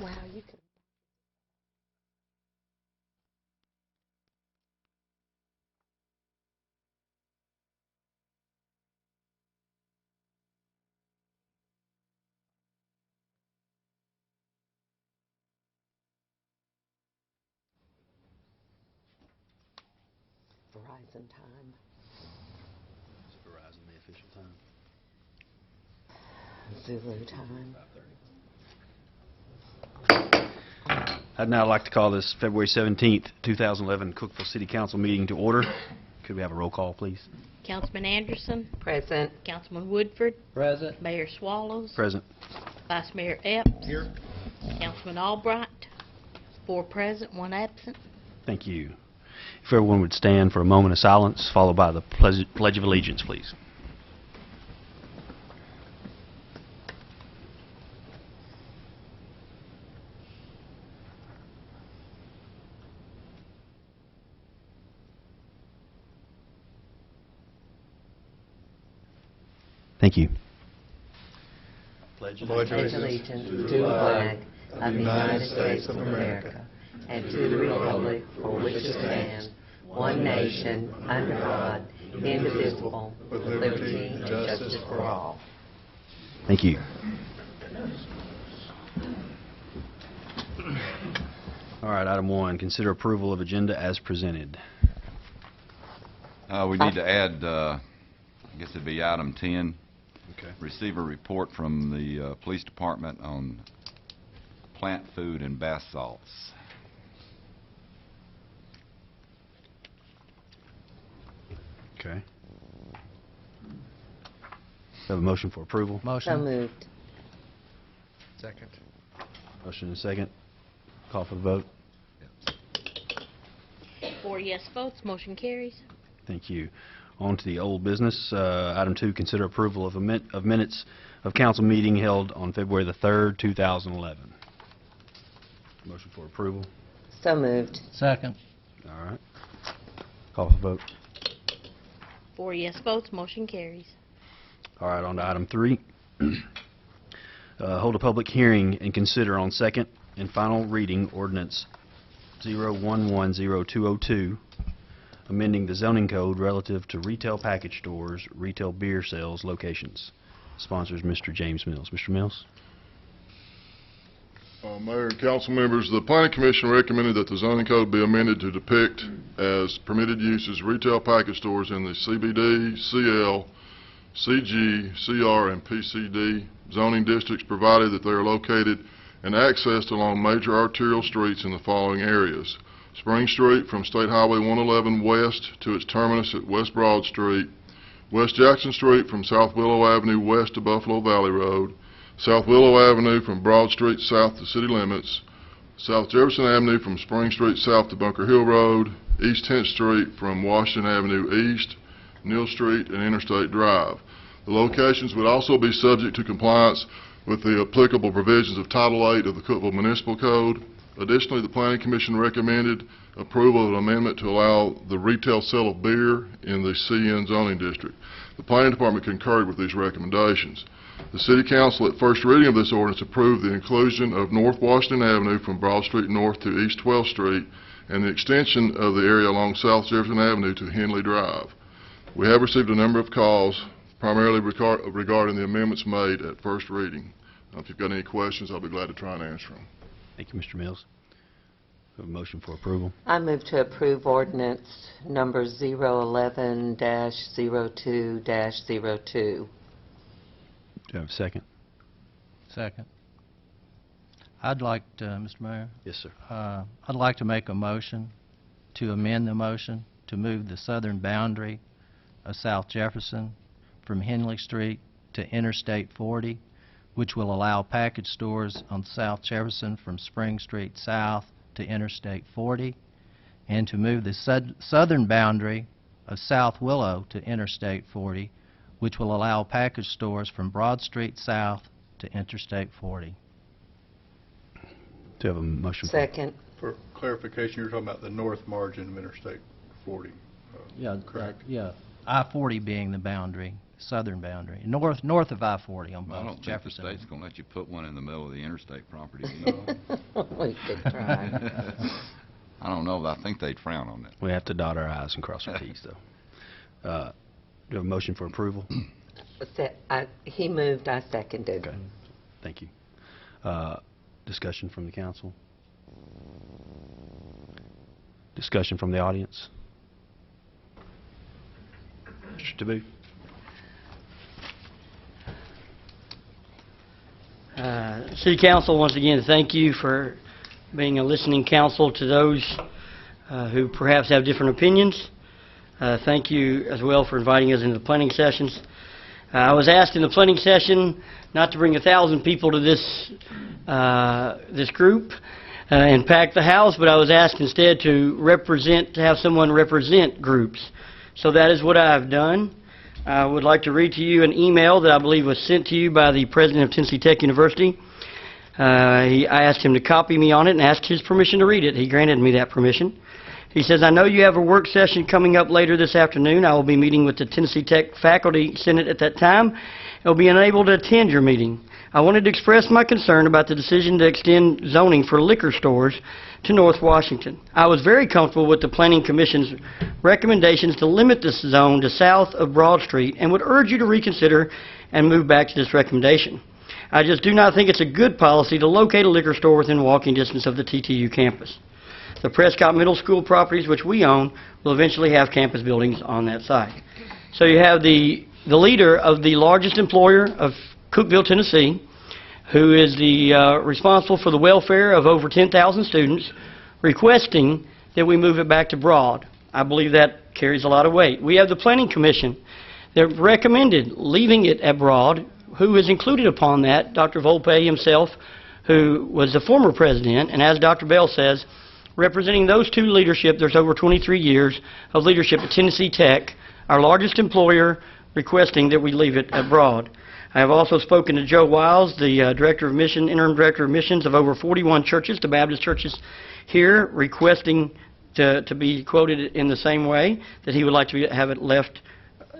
Wow, you could. Verizon time. Is Verizon the official time? Zulu time. 5:30. I'd now like to call this February 17th, 2011 Cookeville City Council meeting to order. Could we have a roll call, please? Councilman Anderson, Present. Councilman Woodford, Present. Mayor Swallows, Present. Vice Mayor Epps, Here. Councilman Albright, 4 present, 1 absent. Thank you. If everyone would stand for a moment of silence, followed by the Pledge of Allegiance, please. Thank you. Pledge allegiance to the flag of the United States of America and to the republic for which it stands, one nation, under God, indivisible, with liberty and justice for all. Thank you. All right, item 1, consider approval of agenda as presented. We need to add, I guess it'd be item 10, Okay. receive a report from the police department on plant food and bath salts. Okay. Have a motion for approval? So Motion. moved. Second. Motion and second. Call for the vote. 4 yes votes, motion carries. Thank you. On to the old business. Item 2, consider approval of minutes of council meeting held on February the 3rd, 2011. Motion for approval. So moved. Second. All right. Call for the vote. 4 yes votes, motion carries. All right, on to item 3. Hold a public hearing and consider on second and final reading ordinance 0110202, amending the zoning code relative to retail package stores, retail beer sales locations. Sponsors Mr. James Mills. Mr. Mills? Mayor and council members, the Planning Commission recommended that the zoning code be amended to depict as permitted uses retail package stores in the CBD, CL, CG, CR, and PCD zoning districts, provided that they are located and accessed along major arterial streets in the following areas: Spring Street from State Highway 111 west to its terminus at West Broad Street, West Jackson Street from South Willow Avenue west to Buffalo Valley Road, South Willow Avenue from Broad Street south to city limits, South Jefferson Avenue from Spring Street south to Bunker Hill Road, East 10th Street from Washington Avenue east, Neal Street, and Interstate Drive. The locations would also be subject to compliance with the applicable provisions of Title 8 of the Cookeville Municipal Code. Additionally, the Planning Commission recommended approval of an amendment to allow the retail sale of beer in the CN zoning district. The Planning Department concurred with these recommendations. The City Council at first reading of this ordinance approved the inclusion of North Washington Avenue from Broad Street north to East 12th Street and the extension of the area along South Jefferson Avenue to Henley Drive. We have received a number of calls, primarily regarding the amendments made at first reading. If you've got any questions, I'll be glad to try and answer them. Thank you, Mr. Mills. We have a motion for approval. I move to approve ordinance number 011-02-02. Do you have a second? Second. I'd like to, Mr. Mayor, Yes, sir. I'd like to make a motion to amend the motion to move the southern boundary of South Jefferson from Henley Street to Interstate 40, which will allow package stores on South Jefferson from Spring Street south to Interstate 40, and to move the southern boundary of South Willow to Interstate 40, which will allow package stores from Broad Street south to Interstate 40. Do you have a motion? Second. For clarification, you're talking about the north margin of Interstate 40. Yeah, Correct. yeah. I-40 being the boundary, southern boundary, north of I-40 on Well, I both don't think the Jefferson. state's gonna let you put one in the middle of the interstate property, you know? We could try. I don't know, but I think they'd frown on that. We have to dot our i's and cross our t's, though. Do you have a motion for approval? He moved, I seconded. Okay. Thank you. Discussion from the council? Discussion from the audience? Mr. Taboo? City Council, once again, thank you for being a listening council to those who perhaps have different opinions. Thank you as well for inviting us into the planning sessions. I was asked in the planning session not to bring 1,000 people to this group and pack the house, but I was asked instead to have someone represent groups. So that is what I've done. I would like to read to you an email that I believe was sent to you by the president of Tennessee Tech University. I asked him to copy me on it and asked his permission to read it. He granted me that permission. He says, I know you have a work session coming up later this afternoon. I will be meeting with the Tennessee Tech Faculty Senate at that time. I will be unable to attend your meeting. I wanted to express my concern about the decision to extend zoning for liquor stores to North Washington. I was very comfortable with the Planning Commission's recommendations to limit this zone to south of Broad Street and would urge you to reconsider and move back to this recommendation. I just do not think it's a good policy to locate a liquor store within walking distance of the TTU campus. The Prescott Middle School properties, which we own, will eventually have campus buildings on that site. So you have the leader of the largest employer of Cookeville, Tennessee, who is the responsible for the welfare of over 10,000 students, requesting that we move it back to Broad. I believe that carries a lot of weight. We have the Planning Commission that recommended leaving it at Broad, who is included upon that, Dr. Volpe himself, who was the former president, and as Dr. Bell says, representing those two leadership, there's over 23 years of leadership at Tennessee Tech, our largest employer, requesting that we leave it at Broad. I have also spoken to Joe Wiles, the interim director of missions of over 41 churches, the Baptist churches here, requesting to be quoted in the same way, that he would like to have it left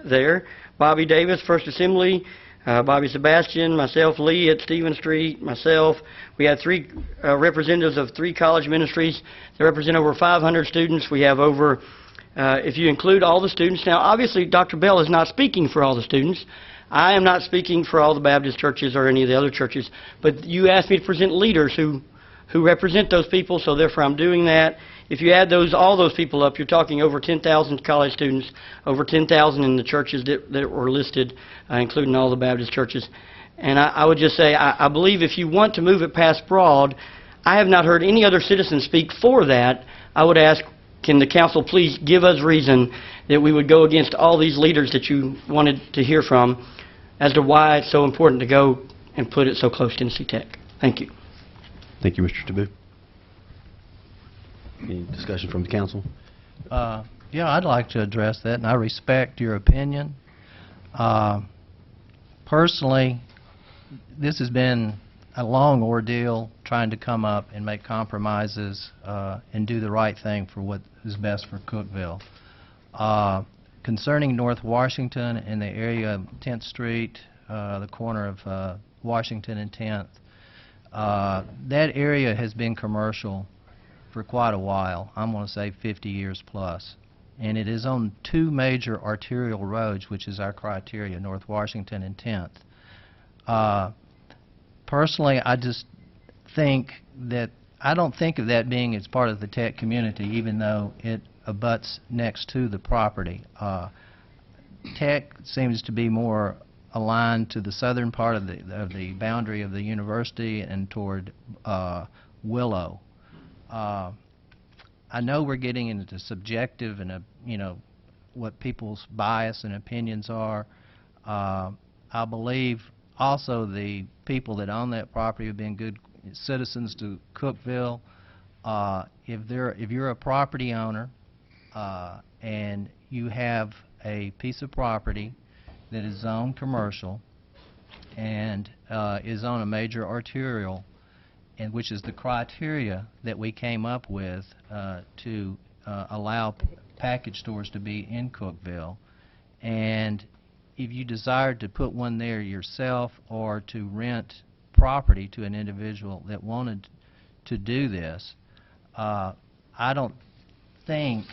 there. Bobby Davis, First Assembly, Bobby Sebastian, myself, Lee at Stephen Street, myself. We have three representatives of three college ministries. They represent over 500 students. We have over, if you include all the students. Now, obviously, Dr. Bell is not speaking for all the students. I am not speaking for all the Baptist churches or any of the other churches. But you asked me to present leaders who represent those people, so therefore I'm doing that. If you add all those people up, you're talking over 10,000 college students, over 10,000 in the churches that were listed, including all the Baptist churches. And I would just say, I believe if you want to move it past Broad, I have not heard any other citizen speak for that. I would ask, can the council please give us reason that we would go against all these leaders that you wanted to hear from as to why it's so important to go and put it so close to Tennessee Tech. Thank you. Thank you, Mr. Taboo. Any discussion from the council? Yeah, I'd like to address that, and I respect your opinion. Personally, this has been a long ordeal trying to come up and make compromises and do the right thing for what is best for Cookeville. Concerning North Washington and the area of 10th Street, the corner of Washington and 10th, that area has been commercial for quite a while. I'm going to say 50 years plus. And it is on two major arterial roads, which is our criteria, North Washington and 10th. Personally, I just think that, I don't think of that being as part of the tech community, even though it abuts next to the property. Tech seems to be more aligned to the southern part of the boundary of the university and toward Willow. I know we're getting into subjective and what people's bias and opinions are. I believe also the people that own that property have been good citizens to Cookeville. If you're a property owner and you have a piece of property that is zoned commercial and is on a major arterial, and which is the criteria that we came up with to allow package stores to be in Cookeville, and if you desired to put one there yourself or to rent property to an individual that wanted to do this, I don't think,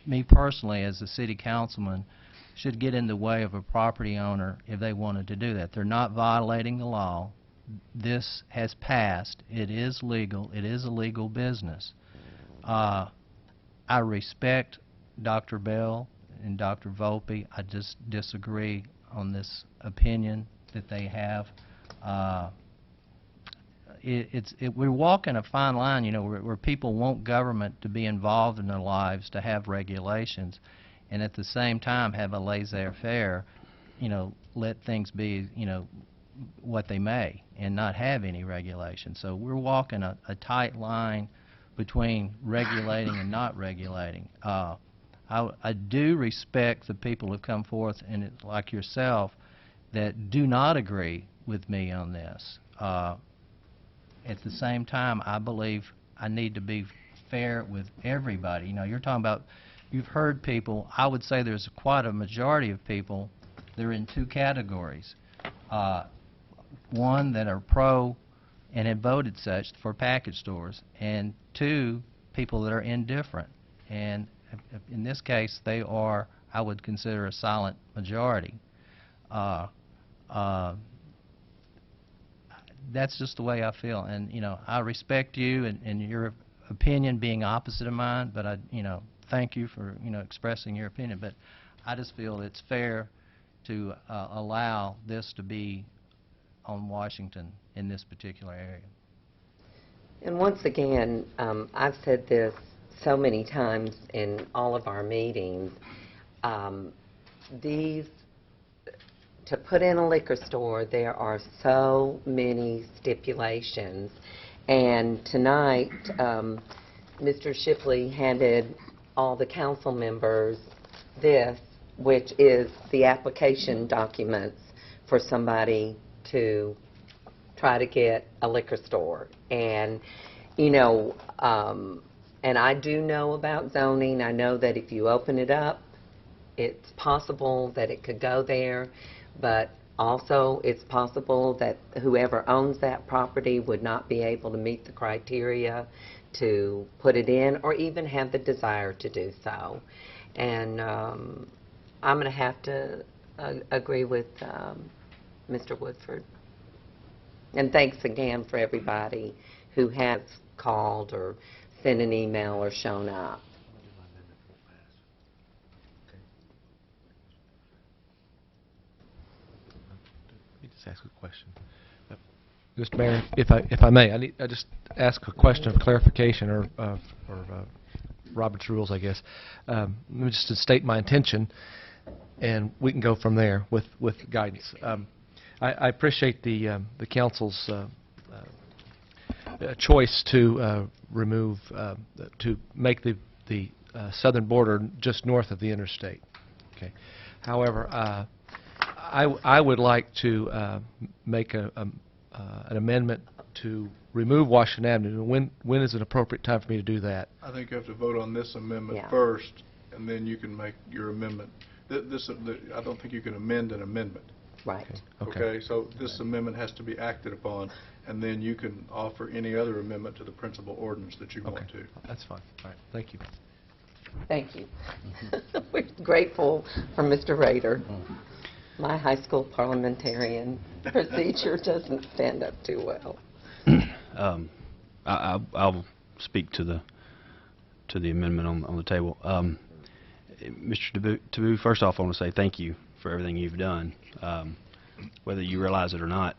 me personally as a city councilman, should get in the way of a property owner if they wanted to do that. They're not violating the law. This has passed. It is legal. It is a legal business. I respect Dr. Bell and Dr. Volpe. I just disagree on this opinion that they have. We're walking a fine line, you know, where people want government to be involved in their lives, to have regulations, and at the same time have a laissez-faire, you know, let things be, you know, what they may, and not have any regulation. So we're walking a tight line between regulating and not regulating. I do respect the people who come forth, and like yourself, that do not agree with me on this. At the same time, I believe I need to be fair with everybody. You know, you're talking about, you've heard people, I would say there's quite a majority of people that are in two categories. One, that are pro and have voted such for package stores, and two, people that are indifferent. And in this case, they are, I would consider, a silent majority. That's just the way I feel, and you know, I respect you and your opinion being opposite of mine, but I, you know, thank you for, you know, expressing your opinion. But I just feel it's fair to allow this to be on Washington in this particular area. And once again, I've said this so many times in all of our meetings, to put in a liquor store, there are so many stipulations. And tonight, Mr. Shipley handed all the council members this, which is the application documents for somebody to try to get a liquor store. And, you know, and I do know about zoning. I know that if you open it up, it's possible that it could go there. But also, it's possible that whoever owns that property would not be able to meet the criteria to put it in, or even have the desire to do so. And I'm going to have to agree with Mr. Woodford. And thanks again for everybody who has called or sent an email or shown up. Just ask a question. Mr. Mayor, if I may, I just ask a question of clarification or Robert's rules, I guess. Let me just to state my intention, and we can go from there with guidance. I appreciate the council's choice to remove, to make the southern border just north of the interstate. Okay. However, I would like to make an amendment to remove Washington Avenue. When is an appropriate time for me to do that? I think you have to vote on this amendment Yeah. first, and then you can make your amendment. I don't think you can amend an amendment. Right. Okay, so this amendment has to be acted upon, and then you can offer any other amendment to the principal ordinance that you want to. That's fine. All right. Thank you. Thank you. We're grateful for Mr. Rader. My high school parliamentarian procedure doesn't stand up too well. I'll speak to the amendment on the table. Mr. Taboo, first off, I want to say thank you for everything you've done. Whether you realize it or not,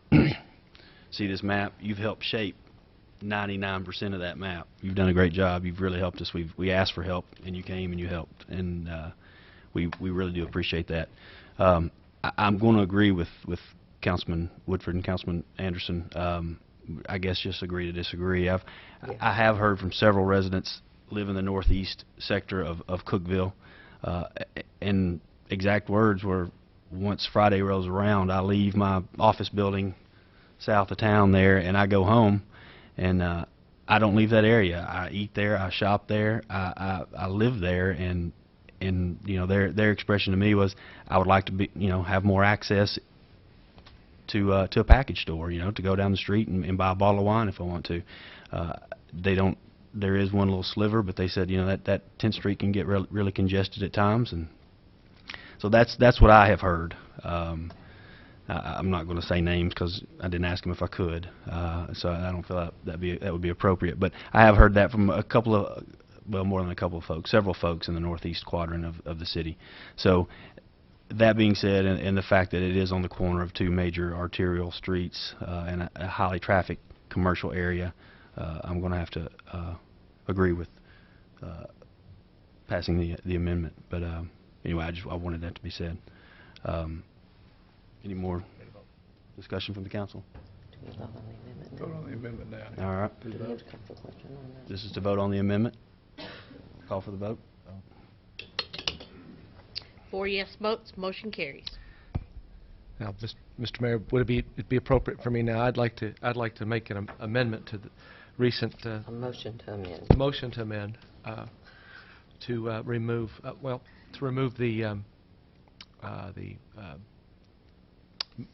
see this map, you've helped shape 99% of that map. You've done a great job. You've really helped us. We asked for help, and you came and you helped, and we really do appreciate that. I'm going to agree with Councilman Woodford and Councilman Anderson. I guess just agree to disagree. I have heard from several residents live in the northeast sector of Cookeville, and exact words were, once Friday rolls around, I leave my office building south of town there, and I go home, and I don't leave that area. I eat there, I shop there, I live there, and and their expression to me was, I would like to be have more access to a package store, to go down the street and buy a bottle of wine if I want to. They don't. There is one little sliver, but they said that 10th Street can get really congested at times, and so that's what I have heard. I'm not going to say names because I didn't ask him if I could, so I don't feel that would be appropriate. But I have heard that from a couple of, well, more than a couple of folks, several folks in the northeast quadrant of the city. So that being said, and the fact that it is on the corner of two major arterial streets and a highly trafficked commercial area, I'm going to have to agree with passing the amendment. But anyway, I wanted that to be said. Any more discussion from the council? Vote on the amendment now. All right. This is to vote on the amendment. Call for the vote. 4 yes votes, motion carries. Now, Mr. Mayor, would it be appropriate for me now? I'd like to make an amendment to the recent A motion to amend. motion to amend to remove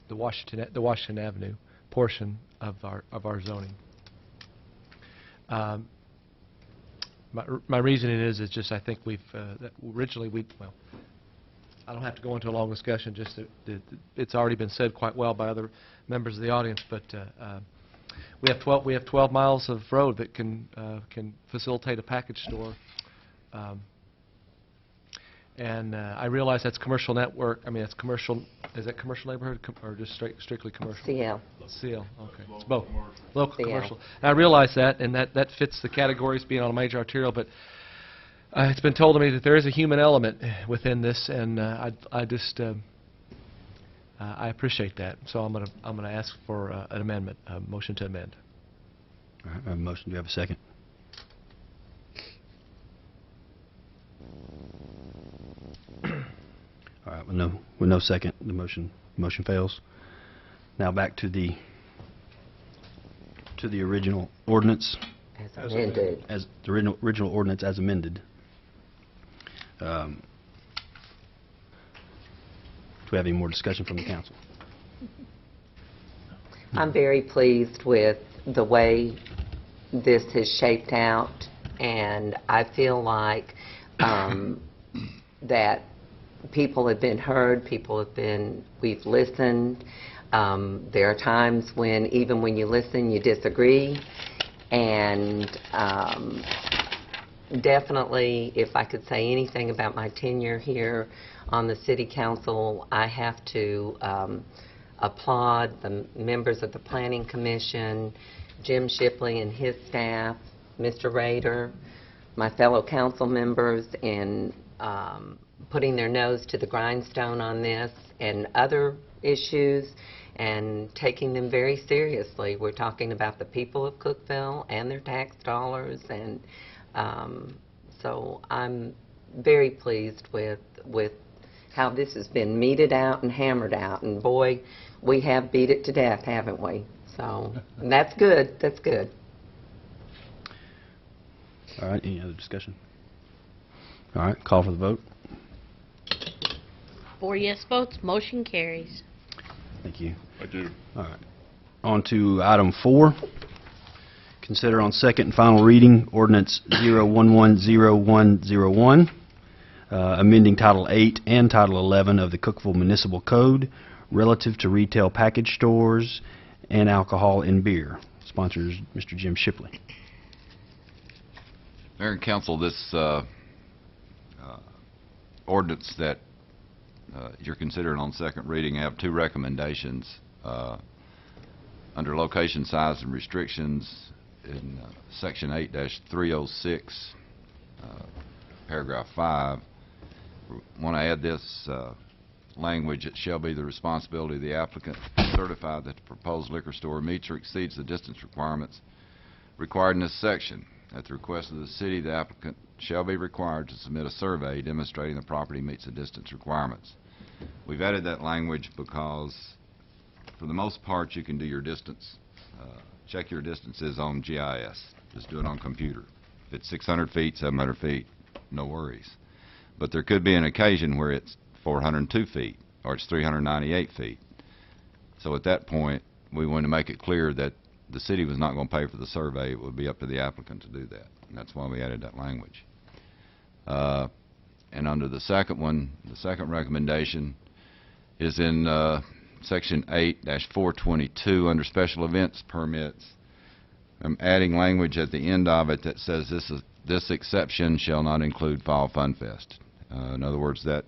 the Washington Avenue portion of our zoning. My reasoning is just I think I don't have to go into a long discussion. Just that it's already been said quite well by other members of the audience. But we have 12 miles of road that can facilitate a package store. And I realize that's commercial network. I mean, that's commercial. Is that commercial neighborhood or just strictly commercial? CL. CL. Okay, it's both. Local CL. commercial. And I realize that, and that fits the categories being on a major arterial. But it's been told to me that there is a human element within this, and I appreciate that. So I'm gonna ask for an amendment, a motion to amend. All right. I have a motion. Do you have a second? All right, with no second, the motion fails. Now back to the original ordinance, As amended. as the original ordinance as amended. Do we have any more discussion from the council? I'm very pleased with the way this has shaped out, and I feel like that people have been heard, we've listened. There are times when, even when you listen, you disagree. And definitely, if I could say anything about my tenure here on the City Council, I have to applaud the members of the Planning Commission, Jim Shipley and his staff, Mr. Rader, my fellow council members, in putting their nose to the grindstone on this and other issues and taking them very seriously. We're talking about the people of Cookeville and their tax dollars, and so I'm very pleased with how this has been meted out and hammered out, and boy, we have beat it to death, haven't we? So that's good. That's good. All right, any other discussion? All right, call for the vote. 4 yes votes, motion carries. Thank you. Thank you. All right. On to item 4. Consider on second and final reading ordinance 0110101, amending Title 8 and Title 11 of the Cookeville Municipal Code relative to retail package stores and alcohol and beer. Sponsors Mr. Jim Shipley. Mayor and Council, this ordinance that you're considering on second reading, I have 2 recommendations. Under location, size, and restrictions, in Section 8-306, Paragraph 5, want to add this language: it shall be the responsibility of the applicant to certify that the proposed liquor store meets or exceeds the distance requirements required in this section. At the request of the city, the applicant shall be required to submit a survey demonstrating the property meets the distance requirements. We've added that language because, for the most part, you can do your distance, check your distances on GIS. Just do it on computer. If it's 600 feet, 700 feet, no worries. But there could be an occasion where it's 402 feet, or it's 398 feet. So at that point, we want to make it clear that the city was not going to pay for the survey. It would be up to the applicant to do that. And that's why we added that language. And under the second one, the second recommendation is in Section 8-422 under special events permits. I'm adding language at the end of it that says this exception shall not include Fall Fun Fest. In other words, that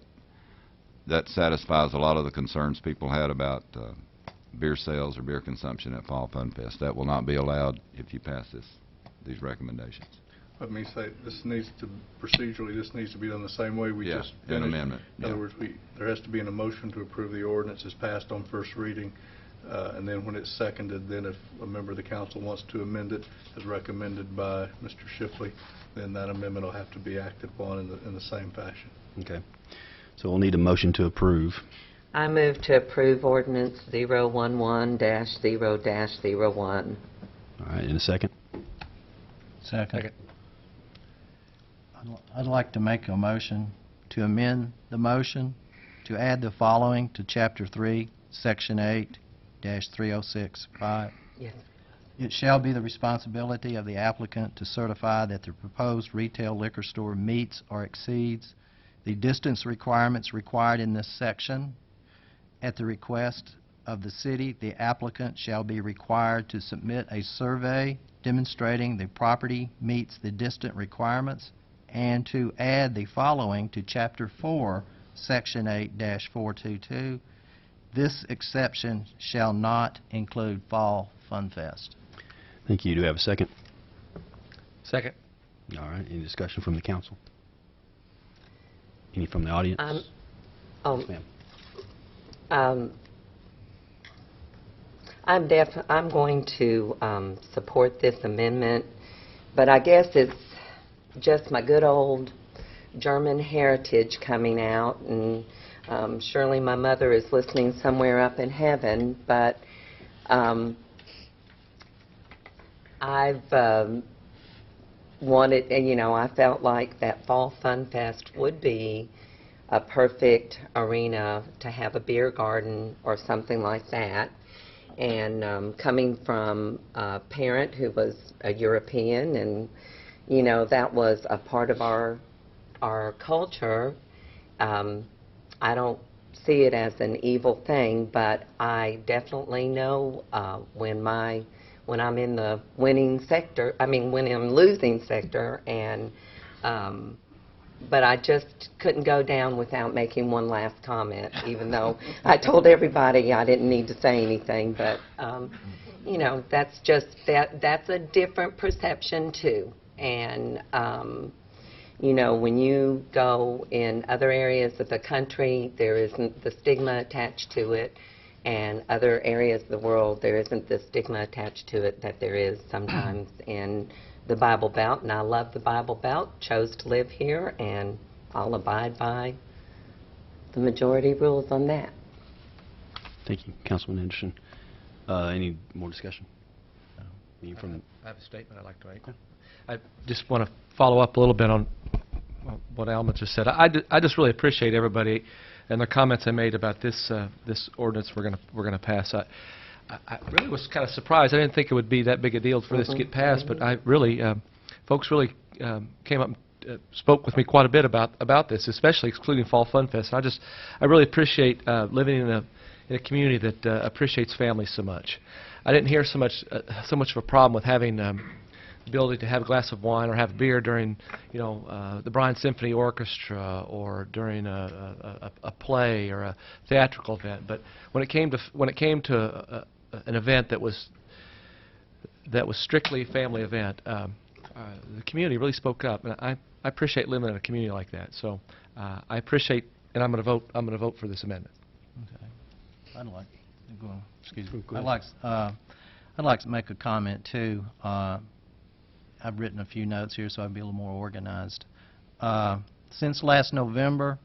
satisfies a lot of the concerns people had about beer sales or beer consumption at Fall Fun Fest. That will not be allowed if you pass these recommendations. Let me say, this needs to, procedurally, this needs to be done the same way we Yeah, just an finished. amendment, In other yeah. words, there has to be an motion to approve the ordinance as passed on first reading, and then when it's seconded, then if a member of the council wants to amend it as recommended by Mr. Shipley, then that amendment will have to be acted upon in the same fashion. Okay. So we'll need a motion to approve. I move to approve ordinance 011-0-01. All right, in a second. Second. I'd like to make a motion to amend the motion to add the following to Chapter 3, Section 8-3065. Yes. It shall be the responsibility of the applicant to certify that the proposed retail liquor store meets or exceeds the distance requirements required in this section. At the request of the city, the applicant shall be required to submit a survey demonstrating the property meets the distance requirements, and to add the following to Chapter 4, Section 8-422. This exception shall not include Fall Fun Fest. Thank you. Do we have a second? Second. All right. Any discussion from the council? Any from the audience? Oh, Yes, ma'am. I'm going to support this amendment, but I guess it's just my good old German heritage coming out, and surely my mother is listening somewhere up in heaven, but I've wanted, and I felt like that Fall Fun Fest would be a perfect arena to have a beer garden or something like that. And coming from a parent who was a European, and that was a part of our culture, I don't see it as an evil thing, but I definitely know when I'm in the winning sector, when I'm losing sector, and but I just couldn't go down without making one last comment, even though I told everybody I didn't need to say anything. But, that's just, that's a different perception, too. And, when you go in other areas of the country, there isn't the stigma attached to it. And other areas of the world, there isn't the stigma attached to it that there is sometimes in the Bible Belt. And I love the Bible Belt, chose to live here, and I'll abide by the majority rules on that. Thank you, Councilman Anderson. Any more discussion? Any from I have a statement I'd like to make. I just want to follow up a little bit on what Alma just said. I just really appreciate everybody and the comments I made about this ordinance we're gonna pass. I really was kind of surprised. I didn't think it would be that big a deal for this to get passed, but I really, folks really came up and spoke with me quite a bit about this, especially excluding Fall Fun Fest. And I really appreciate living in a community that appreciates families so much. I didn't hear so much of a problem with having the ability to have a glass of wine or have beer during, the Bryan Symphony Orchestra or during a play or a theatrical event. But when it came to an event that was strictly a family event, the community really spoke up, and I appreciate living in a community like that. So I appreciate, and I'm going to vote for this amendment. Okay. I'd like to make a comment too. I've written a few notes here so I'd be a little more organized. Since last November,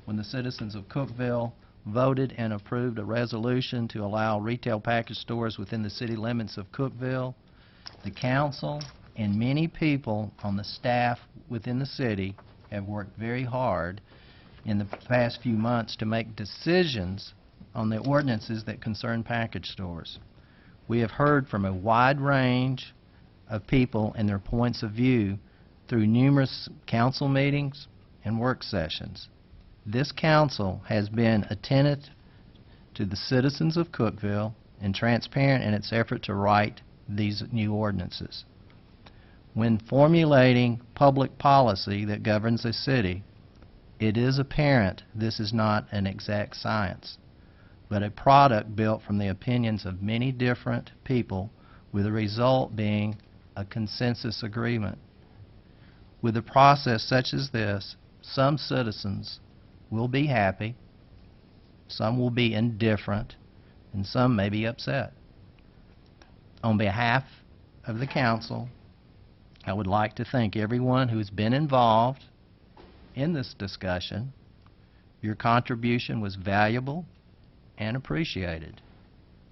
when the citizens of Cookeville voted and approved a resolution to allow retail package stores within the city limits of Cookeville, the council and many people on the staff within the city have worked very hard in the past few months to make decisions on the ordinances that concern package stores. We have heard from a wide range of people and their points of view through numerous council meetings and work sessions. This council has been attentive to the citizens of Cookeville and transparent in its effort to write these new ordinances. When formulating public policy that governs a city, it is apparent this is not an exact science, but a product built from the opinions of many different people, with the result being a consensus agreement. With a process such as this, some citizens will be happy, some will be indifferent, and some may be upset. On behalf of the council, I would like to thank everyone who's been involved in this discussion. Your contribution was valuable and appreciated.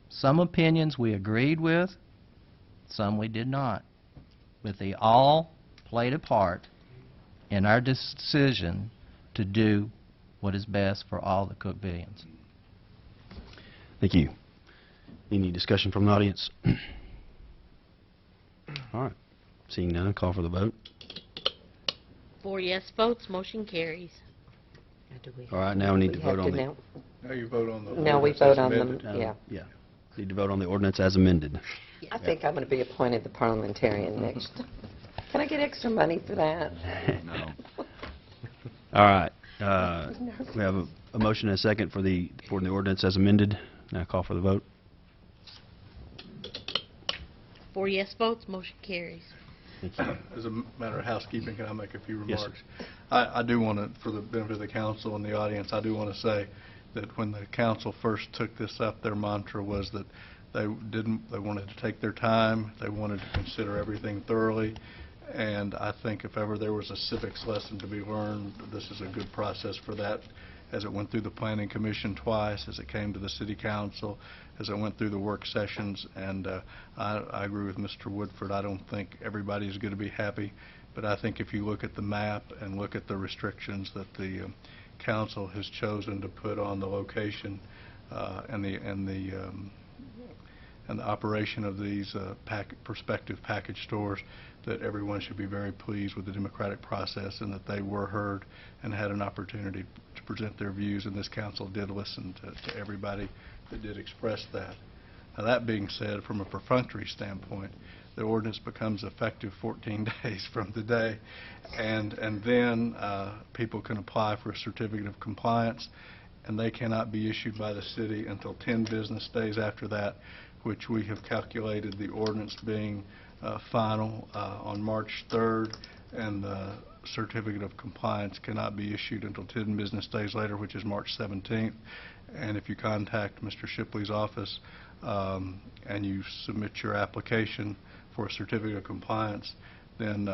Some opinions we agreed with, some we did not, but they all played a part in our decision to do what is best for all the Cookvillians. Thank you. Any discussion from the audience? All right. Seeing none, call for the vote. 4 yes votes, motion carries. All right, now we need to vote on the... Now you vote on the... No, we ordinance vote as on amended. them, yeah. Yeah. Need to vote on the ordinance as amended. I think I'm going to be appointed the parliamentarian next. Can I get extra money for that? No. All right. We have a motion and a second for the ordinance as amended. Now call for the vote. 4 yes votes, motion carries. Thank you. As a matter of housekeeping, can I make a few Yes, sir. remarks? I do want to, for the benefit of the council and the audience, I do want to say that when the council first took this up, their mantra was that they wanted to take their time, they wanted to consider everything thoroughly, and I think if ever there was a civics lesson to be learned, this is a good process for that. As it went through the Planning Commission twice, as it came to the City Council, as it went through the work sessions, and I agree with Mr. Woodford. I don't think everybody's going to be happy, but I think if you look at the map and look at the restrictions that the council has chosen to put on the location and the operation of these prospective package stores, that everyone should be very pleased with the democratic process and that they were heard and had an opportunity to present their views, and this council did listen to everybody that did express that. Now, that being said, from a perfunctory standpoint, the ordinance becomes effective 14 days from today, and then people can apply for a certificate of compliance, and they cannot be issued by the city until 10 business days after that, which we have calculated the ordinance being final on March 3rd, and the certificate of compliance cannot be issued until 10 business days later, which is March 17th. And if you contact Mr. Shipley's office and you submit your application for a certificate of compliance, then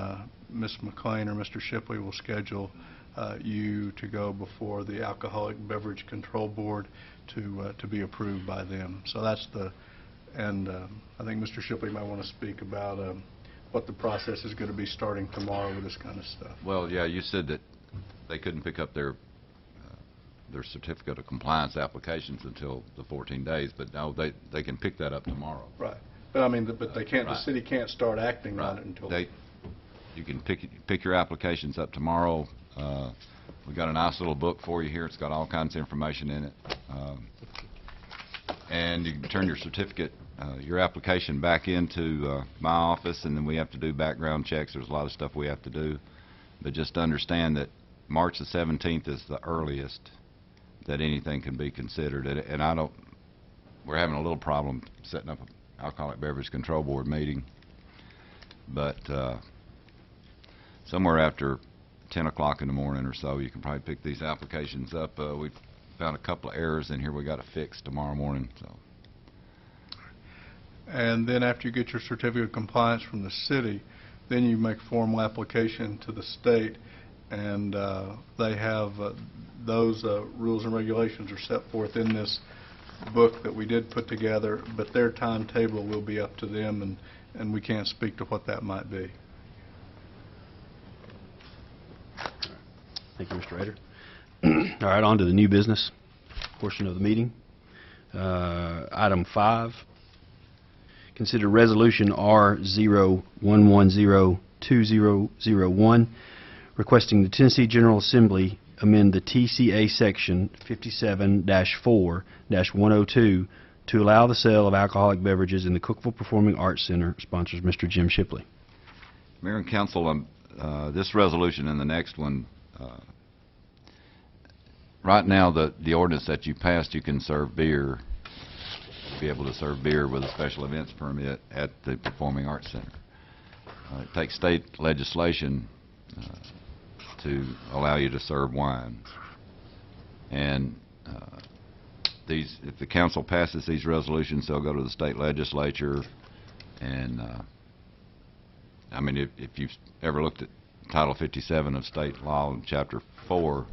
Ms. McLean or Mr. Shipley will schedule you to go before the Alcoholic Beverage Control Board to be approved by them. So that's the... And I think Mr. Shipley might want to speak about what the process is going to be starting tomorrow with this kind of stuff. Well, yeah, you said that they couldn't pick up their certificate of compliance applications until the 14 days, but no, they can pick that up tomorrow. Right. But I mean, but they can't. Right. The city can't start acting on Right. it until. You can pick your applications up tomorrow. We've got a nice little book for you here. It's got all kinds of information in it. And you can turn your certificate, your application back into my office, and then we have to do background checks. There's a lot of stuff we have to do. But just understand that March the 17th is the earliest that anything can be considered. And we're having a little problem setting up an Alcoholic Beverage Control Board meeting. But somewhere after 10 o'clock in the morning or so, you can probably pick these applications up. We've found a couple of errors in here we got to fix tomorrow morning. So. And then after you get your certificate of compliance from the city, then you make formal application to the state, and they have those rules and regulations are set forth in this book that we did put together, but their timetable will be up to them, and we can't speak to what that might be. Thank you, Mr. Rader. All right, on to the new business portion of the meeting. Item 5, consider Resolution R01102001, requesting the Tennessee General Assembly amend the TCA Section 57-4-102 to allow the sale of alcoholic beverages in the Cookeville Performing Arts Center. Sponsors Mr. Jim Shipley. Mayor and Council, this resolution and the next one, right now, the ordinance that you passed, you can serve beer, be able to serve beer with a special events permit at the Performing Arts Center. It takes state legislation to allow you to serve wine. And if the council passes these resolutions, they'll go to the state legislature. And I mean, if you've ever looked at Title 57 of state law, Chapter 4,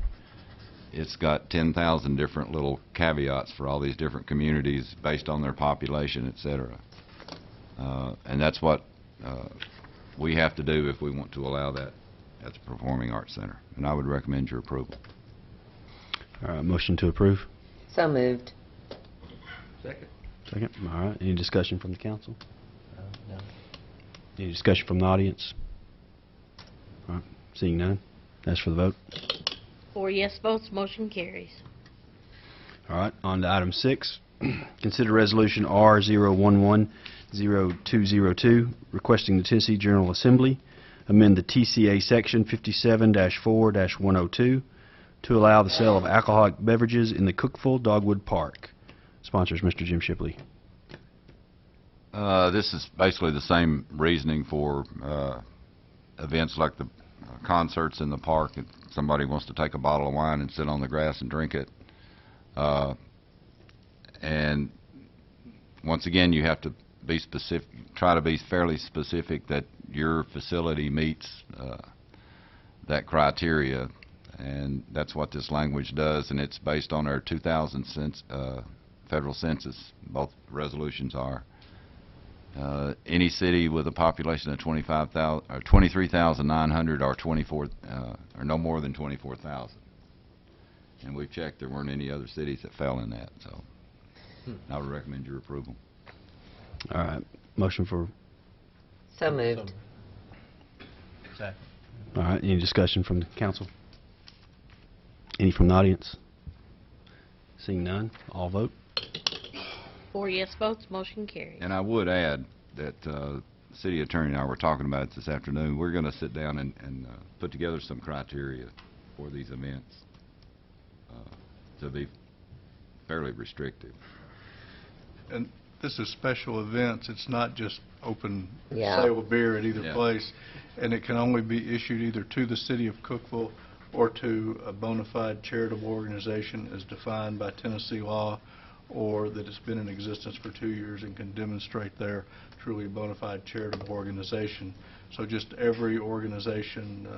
it's got 10,000 different little caveats for all these different communities based on their population, et cetera. And that's what we have to do if we want to allow that at the Performing Arts Center. And I would recommend your approval. All right, motion to approve. So moved. Second. All right, any discussion from the council? No. Any discussion from the audience? All right, seeing none, ask for the vote. 4 yes votes, motion carries. All right, on to item 6. Consider Resolution R01102002, requesting the Tennessee General Assembly amend the TCA Section 57-4-102 to allow the sale of alcoholic beverages in the Cookeville Dogwood Park. Sponsors Mr. Jim Shipley. This is basically the same reasoning for events like the concerts in the park. If somebody wants to take a bottle of wine and sit on the grass and drink it. And once again, you have to be specific, try to be fairly specific that your facility meets that criteria. And that's what this language does, and it's based on our 2000 federal census. Both resolutions are. Any city with a population of 23,900 or 24 or no more than 24,000. And we've checked, there weren't any other cities that fell in that, so I would recommend your approval. All right, motion for. So moved. Second. All right, any discussion from the council? Any from the audience? Seeing none, all vote. 4 yes votes, motion carries. And I would add that the city attorney and I were talking about it this afternoon. We're going to sit down and put together some criteria for these events to be fairly restrictive. And this is special events. It's not just open Yeah. sale of beer at either Yeah. place. And it can only be issued either to the city of Cookeville or to a bona fide charitable organization as defined by Tennessee law, or that it's been in existence for 2 years and can demonstrate they're truly a bona fide charitable organization. So just every organization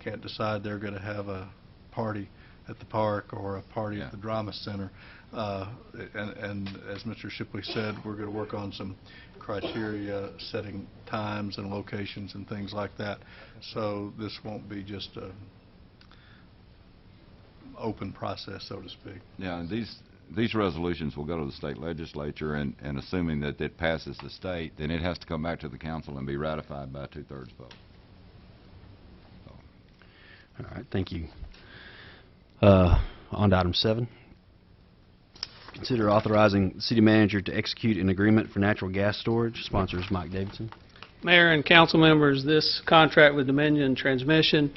can't decide they're going to have a party at the park or a party at the drama center. And as Mr. Shipley said, we're going to work on some criteria, setting times and locations and things like that. So this won't be just a open process, so to speak. Yeah, and these resolutions will go to the state legislature, and assuming that it passes the state, then it has to come back to the council and be ratified by a 2/3 vote. So. All right, thank you. On to item 7. Consider authorizing the city manager to execute an agreement for natural gas storage. Sponsors Mike Davidson. Mayor and council members, this contract with Dominion Transmission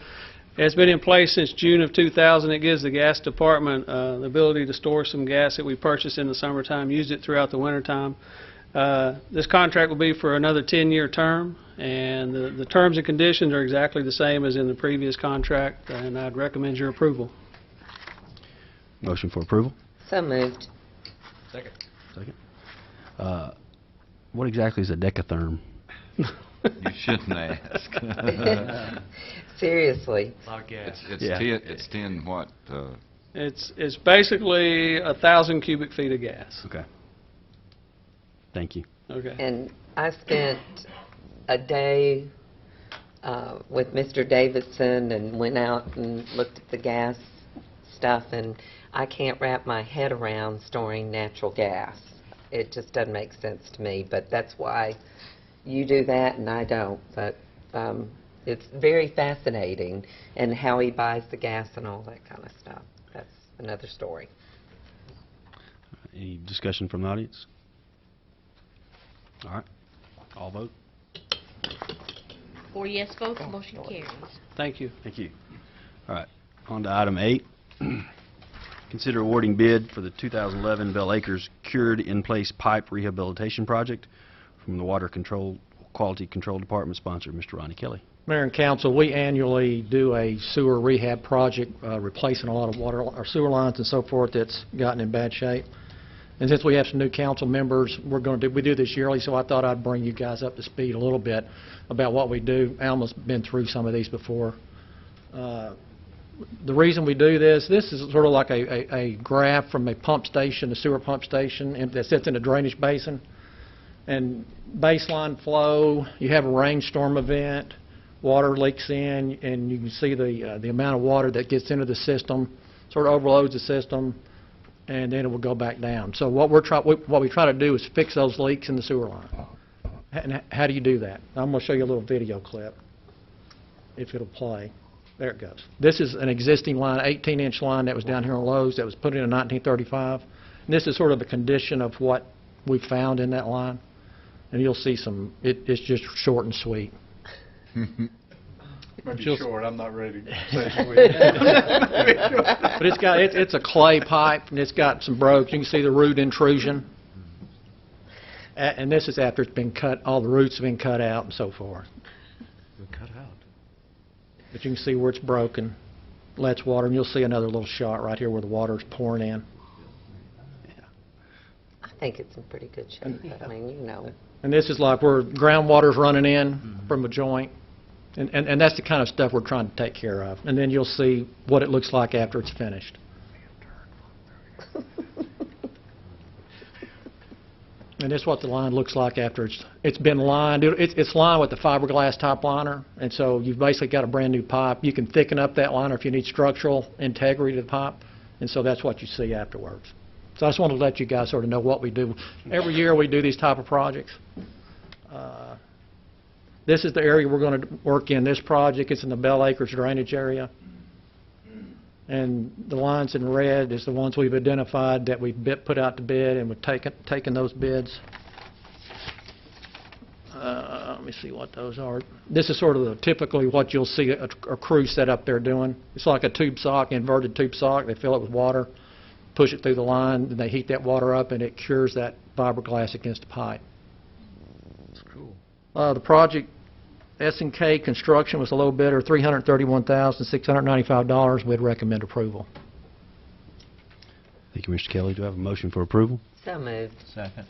has been in place since June of 2000. It gives the gas department the ability to store some gas that we purchased in the summertime, used it throughout the wintertime. This contract will be for another 10-year term, and the terms and conditions are exactly the same as in the previous contract, and I'd recommend your approval. Motion for approval. So moved. Second. What exactly is a decatherm? You shouldn't ask. Seriously. It's 10 what? It's basically 1,000 cubic feet of gas. Okay. Thank you. Okay. And I spent a day with Mr. Davidson and went out and looked at the gas stuff, and I can't wrap my head around storing natural gas. It just doesn't make sense to me, but that's why you do that and I don't. But it's very fascinating, and how he buys the gas and all that kind of stuff. That's another story. Any discussion from the audience? All right. All vote. 4 yes votes, motion carries. Thank you. Thank you. All right. On to item 8. Consider awarding bid for the 2011 Bell Acres Cured In-Place Pipe Rehabilitation Project from the Water Quality Control Department, sponsor Mr. Ronnie Kelly. Mayor and council, we annually do a sewer rehab project, replacing a lot of water or sewer lines and so forth that's gotten in bad shape. And since we have some new council members, we do this yearly, so I thought I'd bring you guys up to speed a little bit about what we do. Alma's been through some of these before. The reason we do this is sort of like a graph from a pump station, a sewer pump station that sits in a drainage basin. And baseline flow, you have a rainstorm event, water leaks in, and you can see the amount of water that gets into the system, sort of overloads the system, and then it will go back down. So what we try to do is fix those leaks in the sewer line. And how do you do that? I'm going to show you a little video clip, if it'll play. There it goes. This is an existing line, 18-inch line that was down here on Lowe's that was put in 1935. And this is sort of the condition of what we found in that line. And you'll see it's just short and sweet. Maybe short, I'm not ready to say sweet. But it's a clay pipe, and it's got some brogues. You can see the root intrusion. And this is after it's been cut, all the roots have been cut out and so forth. Cut out. But you can see where it's broken, lets water, and you'll see another little shot right here where the water's pouring in. I think it's in pretty good shape. I mean, you know. And this is like where groundwater's running in from a joint. And that's the kind of stuff we're trying to take care of. And then you'll see what it looks like after it's finished. And this is what the line looks like after it's been lined. It's lined with the fiberglass top liner, and so you've basically got a brand new pipe. You can thicken up that liner if you need structural integrity to the pipe, and so that's what you see afterwards. So I just wanted to let you guys sort of know what we do. Every year we do these type of projects. This is the area we're going to work in this project. It's in the Bell Acres drainage area. And the lines in red is the ones we've identified that we've put out to bid, and we've taken those bids. Let me see what those are. This is sort of typically what you'll see a crew set up there doing. It's like a tube sock, inverted tube sock. They fill it with water, push it through the line, and they heat that water up, and it cures that fiberglass against the pipe. That's cool. The project, S&K Construction was a low bidder, $331,695. We'd recommend approval. Thank you, Mr. Kelly. Do I have a motion for approval? So moved. Second.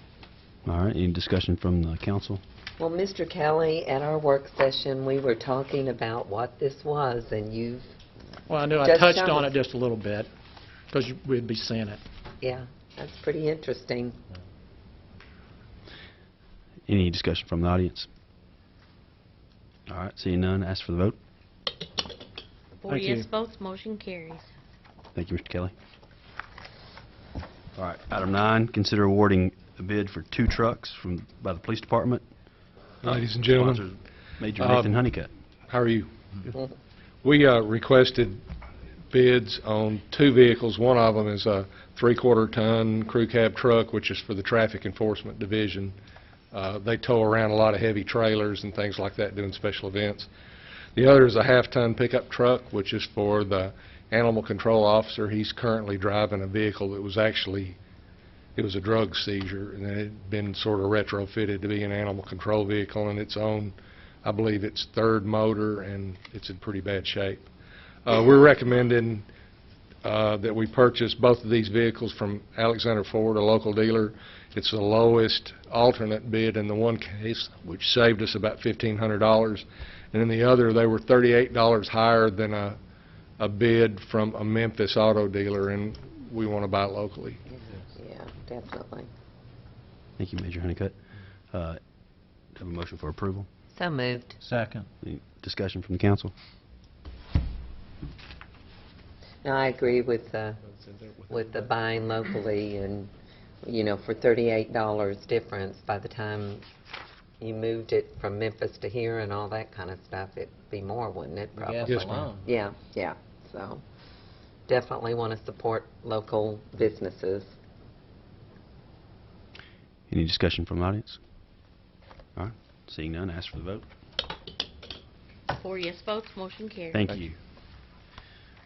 All right. Any discussion from the council? Well, Mr. Kelly, at our work session, we were talking about what this was, and you've, Well, I know I Just touched show on us. it just a little bit, because we'd be seeing it. yeah, that's pretty interesting. Any discussion from the audience? All right. Seeing none, ask for the vote. 4 Thank yes you. votes, motion carries. Thank you, Mr. Kelly. All right. Item 9, consider awarding a bid for 2 trucks by the police department. Ladies and gentlemen, Sponsor Major Nathan Honeycutt. how are you? We requested bids on 2 vehicles. One of them is a 3/4-ton crew cab truck, which is for the Traffic Enforcement Division. They tow around a lot of heavy trailers and things like that doing special events. The other is a half-ton pickup truck, which is for the Animal Control Officer. He's currently driving a vehicle that was actually, it was a drug seizure, and it had been sort of retrofitted to be an animal control vehicle, and it's on, I believe, its 3rd motor, and it's in pretty bad shape. We're recommending that we purchase both of these vehicles from Alexander Ford, a local dealer. It's the lowest alternate bid in the one case, which saved us about $1,500. And in the other, they were $38 higher than a bid from a Memphis auto dealer, and we want to buy it locally. Yeah, definitely. Thank you, Major Honeycutt. Do I have a motion for approval? So moved. Second. Any Discussion from the council? No, I agree with the buying locally, and, you know, for $38 difference, by the time you moved it from Memphis to here and all that kind of stuff, it'd be more, wouldn't it, probably? Gas Yes, ma'am. alone. Yeah, yeah, so definitely want to support local businesses. Any discussion from the audience? All right, seeing none, ask for the vote. 4 yes votes, motion carries. Thank you.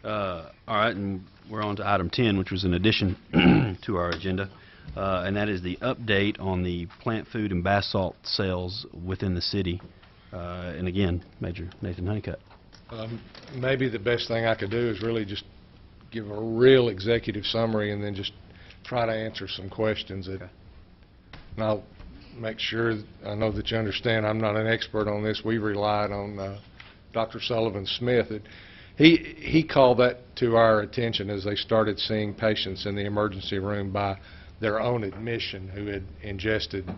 All right, and we're on to item 10, which was an addition to our agenda, and that is the update on the plant food and bath salt sales within the city. And again, Major Nathan Honeycutt. Maybe the best thing I could do is really just give a real executive summary and then just try to answer some questions. And I'll make sure, I know that you understand, I'm not an expert on this. We relied on Dr. Sullivan Smith. He called that to our attention as they started seeing patients in the emergency room by their own admission who had ingested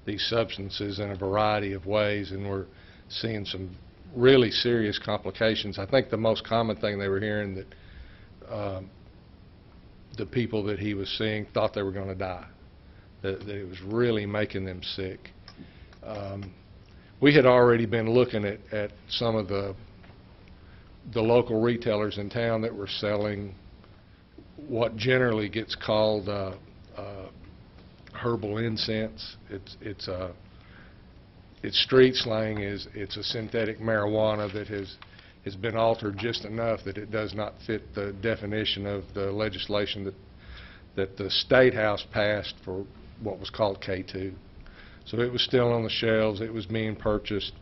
these substances in a variety of ways and were seeing some really serious complications. I think the most common thing they were hearing that the people that he was seeing thought they were going to die, that it was really making them sick. We had already been looking at some of the local retailers in town that were selling what generally gets called herbal incense. Its street slang is it's a synthetic marijuana that has been altered just enough that it does not fit the definition of the legislation that the State House passed for what was called K2. So it was still on the shelves. It was being purchased.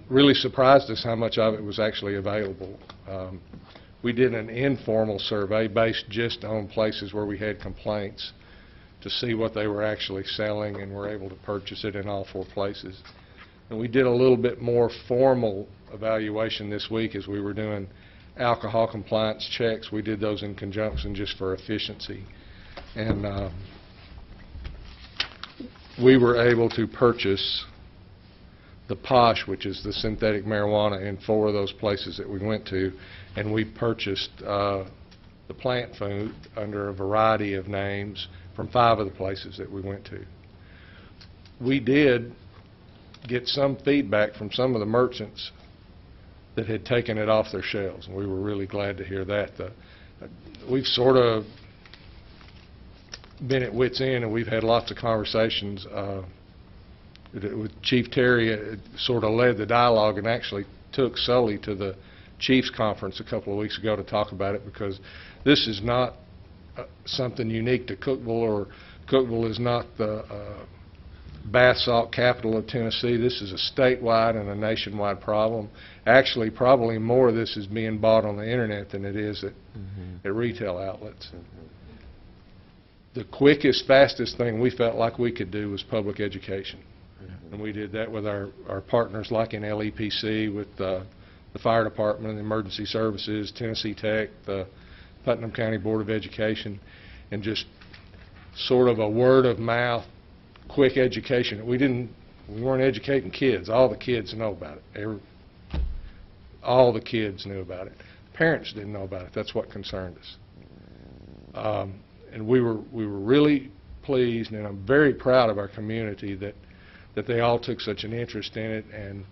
Really surprised us how much of it was actually available. We did an informal survey based just on places where we had complaints to see what they were actually selling, and were able to purchase it in all 4 places. And we did a little bit more formal evaluation this week as we were doing alcohol compliance checks. We did those in conjunction just for efficiency. And we were able to purchase the posh, which is the synthetic marijuana, in 4 of those places that we went to, and we purchased the plant food under a variety of names from 5 of the places that we went to. We did get some feedback from some of the merchants that had taken it off their shelves, and we were really glad to hear that. We've sort of been at wit's end, and we've had lots of conversations with Chief Terry. Sort of led the dialogue and actually took Sully to the Chiefs Conference a couple of weeks ago to talk about it, because this is not something unique to Cookeville, or Cookeville is not the bath salt capital of Tennessee. This is a statewide and a nationwide problem. Actually, probably more of this is being bought on the internet than it is at retail outlets. The quickest, fastest thing we felt like we could do was public education. And we did that with our partners like in LEPC, with the fire department and emergency services, Tennessee Tech, the Putnam County Board of Education, and just sort of a word of mouth, quick education. We weren't educating kids. All the kids know about it. All the kids knew about it. Parents didn't know about it. That's what concerned us. And we were really pleased, and I'm very proud of our community that they all took such an interest in it and